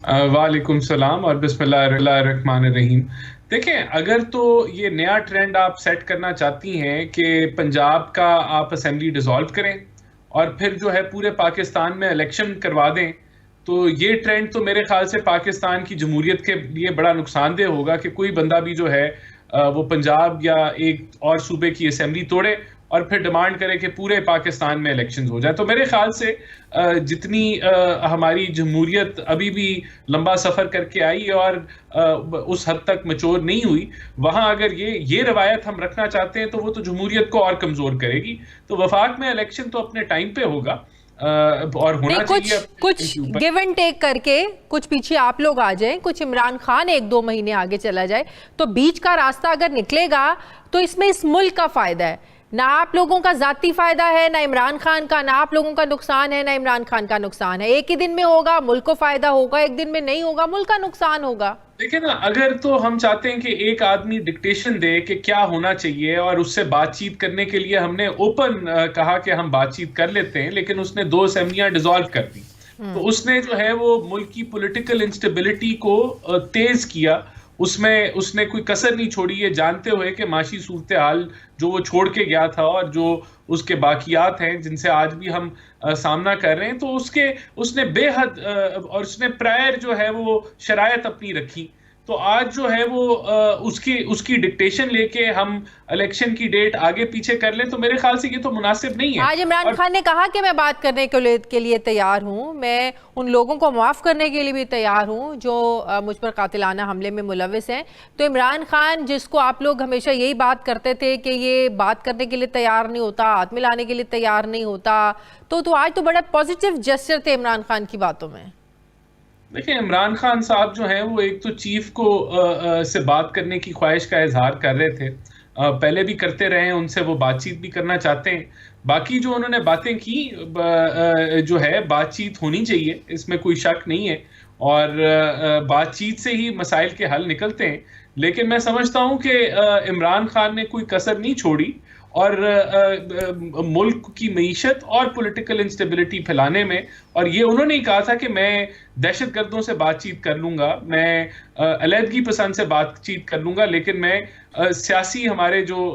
वालेकुम सलाम और बिस्मिल्लाहिर्रहमानिर्रहीम। देखें, अगर तो ये नया ट्रेंड आप सेट करना चाहती हैं कि पंजाब का आप असेंबली डिसॉल्व करें और फिर जो है पूरे पाकिस्तान में इलेक्शन करवा दें, तो ये ट्रेंड तो मेरे ख्याल से पाकिस्तान की जमहूरियत के लिए बड़ा नुकसानदेह होगा कि कोई बंदा भी जो है वो पंजाब या एक और सूबे की असेंबली तोड़े और फिर डिमांड करे कि पूरे पाकिस्तान में इलेक्शंस हो जाए। तो मेरे ख्याल से जितनी हमारी जमहूरियत अभी भी लंबा सफ़र करके आई और उस हद तक मैच्योर नहीं हुई, वहाँ अगर ये रवायत हम रखना चाहते हैं तो वो तो जमहूरियत को और कमज़ोर करेगी। तो वफाक में इलेक्शन तो अपने टाइम पे होगा और नहीं, होना चाहिए कुछ गिव एंड टेक करके कुछ पीछे आप लोग आ जाएं, कुछ इमरान खान 1-2 महीने आगे चला जाए, तो बीच का रास्ता अगर निकलेगा तो इसमें इस मुल्क का फायदा है। ना आप लोगों का जाती फायदा है, ना इमरान खान का, ना आप लोगों का नुकसान है, ना इमरान खान का नुकसान है। एक ही दिन में होगा, मुल्क को फायदा होगा, एक दिन में नहीं होगा, मुल्क का नुकसान होगा। देखिए ना, अगर तो हम चाहते हैं कि एक आदमी डिक्टेशन दे कि क्या होना चाहिए और उससे बातचीत करने के लिए हमने ओपन कहा कि हम बातचीत कर लेते हैं, लेकिन उसने 2 असेंबलियां डिसॉल्व कर दी। तो उसने जो है वो मुल्क की पॉलिटिकल इंस्टेबिलिटी को तेज किया। उसमें उसने कोई कसर नहीं छोड़ी, ये जानते हुए कि माशी सूरत हाल जो वो छोड़ के गया था और जो उसके बाकियात हैं जिनसे आज भी हम सामना कर रहे हैं, तो उसने बेहद और उसने प्रायर जो है वो शरायत अपनी रखी। तो आज जो है वो उसकी डिक्टेशन लेके हम इलेक्शन की डेट आगे पीछे कर लें, तो मेरे ख्याल से ये तो मुनासिब नहीं है। आज इमरान खान ने कहा कि मैं बात करने के लिए तैयार हूं, मैं उन लोगों को माफ़ करने के लिए भी तैयार हूं जो मुझ पर कातिलाना हमले में मुलविस हैं। तो इमरान खान, जिसको आप लोग हमेशा यही बात करते थे कि ये बात करने के लिए तैयार नहीं होता, हाथ मिलाने के लिए तैयार नहीं होता, तो आज तो बड़ा पॉजिटिव जेस्चर थे इमरान खान की बातों में। देखिए, इमरान खान साहब जो हैं वो एक तो चीफ को से बात करने की ख्वाहिश का इजहार कर रहे थे, पहले भी करते रहे हैं, उनसे वो बातचीत भी करना चाहते हैं। बाकी जो उन्होंने बातें की, जो है बातचीत होनी चाहिए, इसमें कोई शक नहीं है और बातचीत से ही मसाइल के हल निकलते हैं। लेकिन मैं समझता हूं कि इमरान खान ने कोई कसर नहीं छोड़ी और मुल्क की मईशत और पॉलिटिकल इंस्टेबिलिटी फैलाने में, और ये उन्होंने ही कहा था कि मैं दहशतगर्दों से बातचीत कर लूंगा, मैं अलहदगी पसंद से बातचीत कर लूंगा, लेकिन मैं सियासी हमारे जो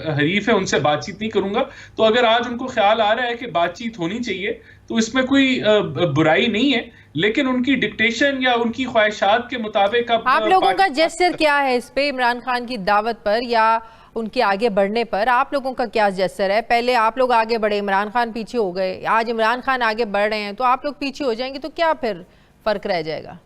हरीफ है उनसे बातचीत नहीं करूंगा। तो अगर आज उनको ख्याल आ रहा है कि बातचीत होनी चाहिए तो इसमें कोई बुराई नहीं है, लेकिन उनकी डिक्टेशन या उनकी ख्वाहिशात के मुताबिक अब आप लोगों का जेस्चर क्या है इस पे, इमरान खान की दावत पर या उनके आगे बढ़ने पर? आप लोगों का क्या जेस्चर है? पहले आप लोग आगे बढ़े, इमरान खान पीछे हो गए, आज इमरान खान आगे बढ़ रहे हैं तो आप लोग पीछे हो जाएंगे, तो क्या फिर फर्क रह जाएगा?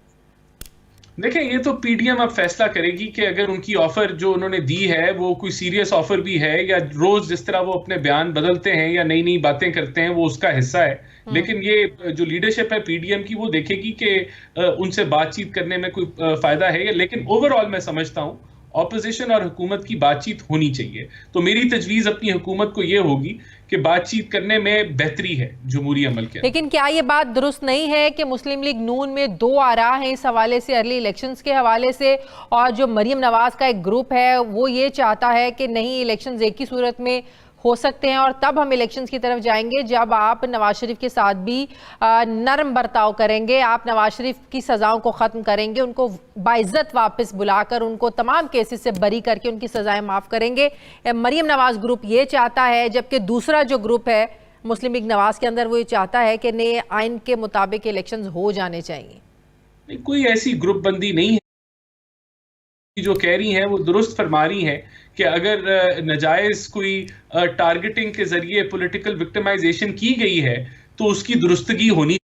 देखें, ये तो पीडीएम अब फैसला करेगी कि अगर उनकी ऑफर जो उन्होंने दी है वो कोई सीरियस ऑफर भी है, या रोज जिस तरह वो अपने बयान बदलते हैं या नई नई बातें करते हैं वो उसका हिस्सा है। लेकिन ये जो लीडरशिप है पीडीएम की, वो देखेगी कि उनसे बातचीत करने में कोई फायदा है। लेकिन ओवरऑल मैं समझता हूँ ऑपोजिशन और हुकूमत की बातचीत होनी चाहिए। तो मेरी तजवीज़ अपनी हुकूमत को ये होगी कि बातचीत करने में बेहतरी है जमहूरी अमल के। लेकिन क्या ये बात दुरुस्त नहीं है कि मुस्लिम लीग नून में 2 आरा हैं इस हवाले से, अर्ली इलेक्शंस के हवाले से, और जो मरीम नवाज का एक ग्रुप है वो ये चाहता है कि नहीं, इलेक्शंस एक ही सूरत में हो सकते हैं और तब हम इलेक्शंस की तरफ जाएंगे जब आप नवाज शरीफ के साथ भी नरम बर्ताव करेंगे, आप नवाज शरीफ की सज़ाओं को ख़त्म करेंगे, उनको बाइज्जत वापस बुलाकर उनको तमाम केसेस से बरी करके उनकी सज़ाएं माफ़ करेंगे। मरीम नवाज ग्रुप ये चाहता है, जबकि दूसरा जो ग्रुप है मुस्लिम लीग नवाज के अंदर वो ये चाहता है कि नए आइन के मुताबिक इलेक्शंस हो जाने चाहिए। कोई ऐसी ग्रुप बंदी नहीं है, जो कह रही हैं वो दुरुस्त फरमा रही हैं कि अगर नजायज कोई टारगेटिंग के जरिए पॉलिटिकल विक्टिमाइजेशन की गई है तो उसकी दुरुस्तगी होनी।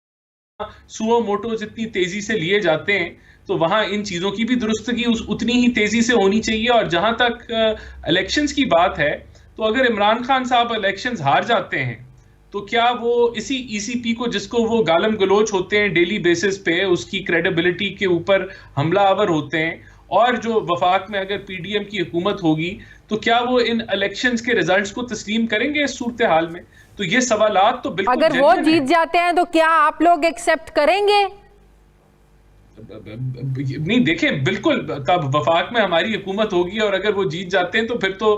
सुओ मोटो जितनी तेजी से लिए जाते हैं तो वहां इन चीजों की भी दुरुस्तगी उतनी ही तेजी से होनी चाहिए। और जहां तक इलेक्शंस की बात है, तो अगर इमरान खान साहब इलेक्शंस हार जाते हैं तो क्या वो इसी ईसीपी को, जिसको वो गालम गलोच होते हैं डेली बेसिस पे, उसकी क्रेडिबिलिटी के ऊपर हमलावर होते हैं, और जो वफाक में अगर पीडीएम की हुकूमत होगी तो क्या वो इन इलेक्शंस के रिजल्ट्स को तस्लीम करेंगे इस सूरत हाल में? तो ये सवालात तो बिल्कुल, अगर वो जीत जाते हैं तो क्या आप लोग एक्सेप्ट करेंगे? नहीं, देखें, बिल्कुल तब वफाक में हमारी हुकूमत होगी और अगर वो जीत जाते हैं तो फिर तो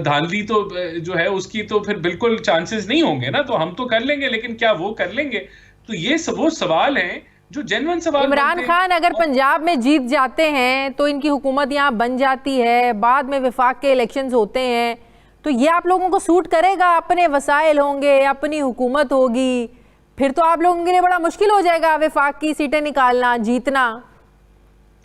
धांधली तो जो है उसकी तो फिर बिल्कुल चांसेस नहीं होंगे ना, तो हम तो कर लेंगे, लेकिन क्या वो कर लेंगे? तो ये सब वो सवाल हैं जो जेन्युइन सवाल। इमरान खान अगर पंजाब में जीत जाते हैं तो इनकी हुकूमत यहाँ बन जाती है, बाद में वफाक के इलेक्शंस होते हैं, तो ये आप लोगों को सूट करेगा? अपने वसाइल होंगे, अपनी हुकूमत होगी, फिर तो आप लोगों के लिए बड़ा मुश्किल हो जाएगा वफाक की सीटें निकालना, जीतना।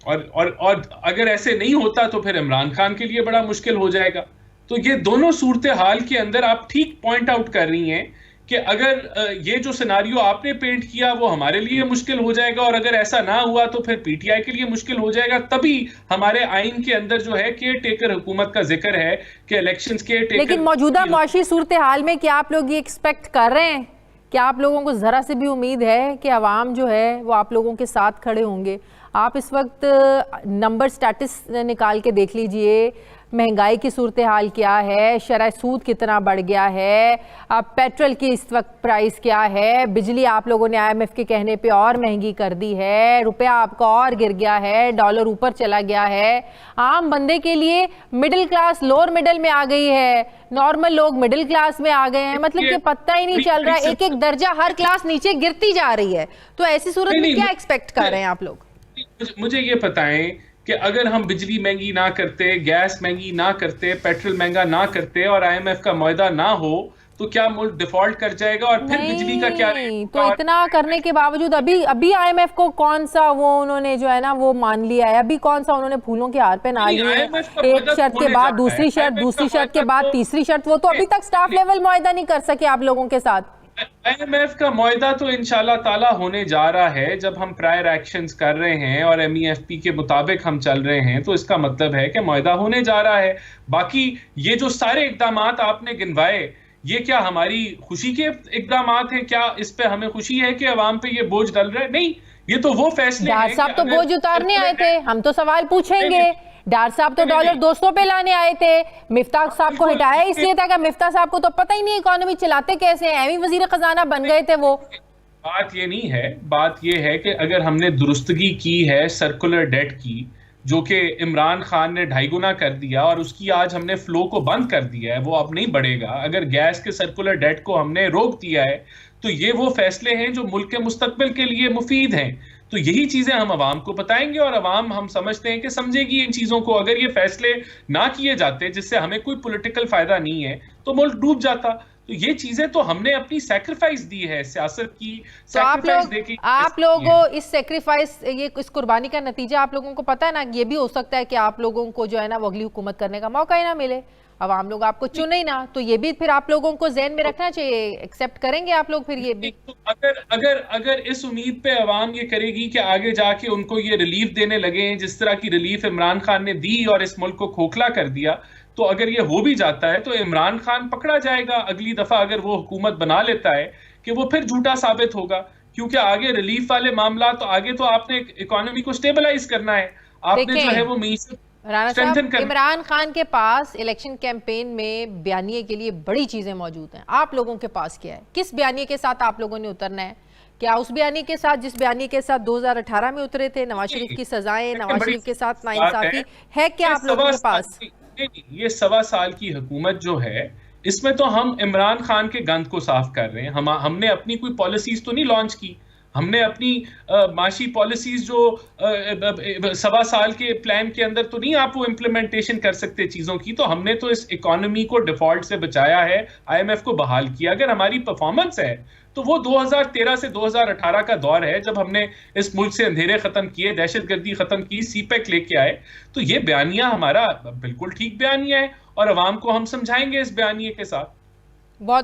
और अगर ऐसे नहीं होता तो फिर इमरान खान के लिए बड़ा मुश्किल हो जाएगा। तो ये दोनों सूरत हाल के अंदर आप ठीक पॉइंट आउट कर रही हैं कि अगर ये जो सिनारियो आपने पेंट किया वो हमारे लिए मुश्किल हो जाएगा, और अगर ऐसा ना हुआ तो फिर पीटीआई के लिए मुश्किल हो जाएगा। तभी हमारे आइन के अंदर जो है केयर टेकर हुकूमत का जिक्र है कि इलेक्शंस केयर टेकर। लेकिन मौजूदा मुआशी सूरत हाल में क्या आप लोग ये एक्सपेक्ट कर रहे हैं? क्या आप लोगों को जरा से भी उम्मीद है कि अवाम जो है वो आप लोगों के साथ खड़े होंगे? आप इस वक्त नंबर स्टेटस निकाल के देख लीजिए, महंगाई की सूरत हाल क्या है, शरह सूद कितना बढ़ गया है, अब पेट्रोल की इस वक्त प्राइस क्या है, बिजली आप लोगों ने आईएमएफ के कहने पे और महंगी कर दी है, रुपया आपका और गिर गया है, डॉलर ऊपर चला गया है, आम बंदे के लिए मिडिल क्लास लोअर मिडिल में आ गई है, नॉर्मल लोग मिडिल क्लास में आ गए हैं, मतलब कि पता ही नहीं चल रहा है, एक एक दर्जा हर क्लास नीचे गिरती जा रही है। तो ऐसी सूरत में क्या एक्सपेक्ट कर रहे हैं आप लोग? मुझे ये बताएं कि अगर हम बिजली महंगी ना करते, गैस महंगी ना करते, पेट्रोल महंगा ना करते और आईएमएफ का मुआहदा ना हो तो क्या मुल्क डिफॉल्ट कर जाएगा? और फिर बिजली का क्या रहेगा? तो इतना करने के बावजूद अभी आईएमएफ को कौन सा वो उन्होंने जो है ना वो मान लिया है, अभी कौन सा उन्होंने फूलों के हार पहना लिए, एक शर्त के बाद दूसरी शर्त के बाद तीसरी शर्त, वो तो अभी तक स्टाफ लेवल मुआहदा नहीं कर सके आप लोगों के साथ। आईएमएफ का मुआहदा तो इंशाल्लाह ताला होने जा रहा है। जब हम प्रायर एक्शंस कर रहे हैं और एमईएफपी के मुताबिक हम चल रहे हैं तो इसका मतलब है कि मुआहदा होने जा रहा है। बाकी ये जो सारे इकदाम आपने गिनवाए, ये क्या हमारी खुशी के इकदाम हैं? क्या इस पे हमें खुशी है कि अवाम पे ये बोझ डल रहा है? नहीं, ये तो वो फैसले हैं। साहब तो बोझ उतारने आए थे, हम तो सवाल पूछेंगे। डार साहब तो डॉलर 200 पे लाने आए थे, मिफ्ता साहब को हटाया इसलिए था कि मिफ्ता साहब को तो पता ही नहीं इकोनॉमी चलाते कैसे हैं, एवं वजीर खजाना बन गए थे वो। बात ये नहीं है, बात ये है कि अगर हमने दुरुस्तगी की है सर्कुलर डेट की, जो कि इमरान खान ने 2.5 गुना कर दिया और उसकी आज हमने फ्लो को बंद कर दिया है, वो अब नहीं बढ़ेगा। अगर गैस के सर्कुलर डेट को हमने रोक दिया है तो ये वो फैसले हैं जो मुल्क के मुस्तकबिल के लिए मुफीद हैं। तो यही चीजें हम अवाम को बताएंगे और अवाम हम समझते हैं कि समझेगी इन चीजों को। अगर ये फैसले ना किए जाते जिससे हमें कोई पॉलिटिकल फायदा नहीं है तो मुल्क डूब जाता। तो ये चीजें तो हमने अपनी सैक्रिफाइस दी है, सियासत की सैक्रिफाइस देके। आप लोगों इस सैक्रिफाइस, ये इस कुर्बानी का नतीजा आप लोगों को पता है ना, ये भी हो सकता है कि आप लोगों को जो है ना वो अगली हुकूमत करने का मौका ही ना मिले, अवाम लोग आपको चुने ही ना। तो ये भी फिर आप लोगों को ज़हन में रखना चाहिए। एक्सेप्ट करेंगे आप लोग फिर ये भी? तो अगर इस उम्मीद पे अवाम ये करेगी कि आगे जाके उनको ये रिलीफ देने लगे जिस तरह की रिलीफ इमरान खान ने दी और इस मुल्क को खोखला कर दिया, तो अगर ये हो भी जाता है तो इमरान खान पकड़ा जाएगा अगली दफा अगर वो हुकूमत बना लेता है कि वो फिर झूठा साबित होगा। क्योंकि आगे रिलीफ वाले मामला तो आगे तो आपने इकोनॉमी को स्टेबलाइज करना है, आपने जो है वो राणा साहब, इमरान खान के पास इलेक्शन कैंपेन में बयानिए के लिए बड़ी चीजें मौजूद हैं, आप लोगों के पास क्या है? किस बयानिए के साथ आप लोगों ने उतरना है? क्या उस बयानी के साथ जिस बयानी के साथ 2018 में उतरे थे, नवाज शरीफ की सजाएं, नवाज शरीफ के साथ नाइंसाफी है क्या आप लोगों के पास? ये 1.25 साल की हुकूमत जो है इसमें तो हम इमरान खान के गंद को साफ कर रहे हैं। हमने अपनी कोई पॉलिसीज तो नहीं लॉन्च की, हमने अपनी माशी पॉलिसीज जो 1.25 साल के प्लान के अंदर तो नहीं आप वो इम्प्लीमेंटेशन कर सकते चीजों की। तो हमने तो इस इकोनॉमी को डिफॉल्ट से बचाया है, आईएमएफ को बहाल किया। अगर हमारी परफॉर्मेंस है तो वो 2013 से 2018 का दौर है जब हमने इस मुल्क से अंधेरे खत्म किए, दहशतगर्दी खत्म की, सीपैक लेके आए। तो ये बयानिया हमारा बिल्कुल ठीक बयानिया है और अवाम को हम समझाएंगे इस बयानिए के साथ।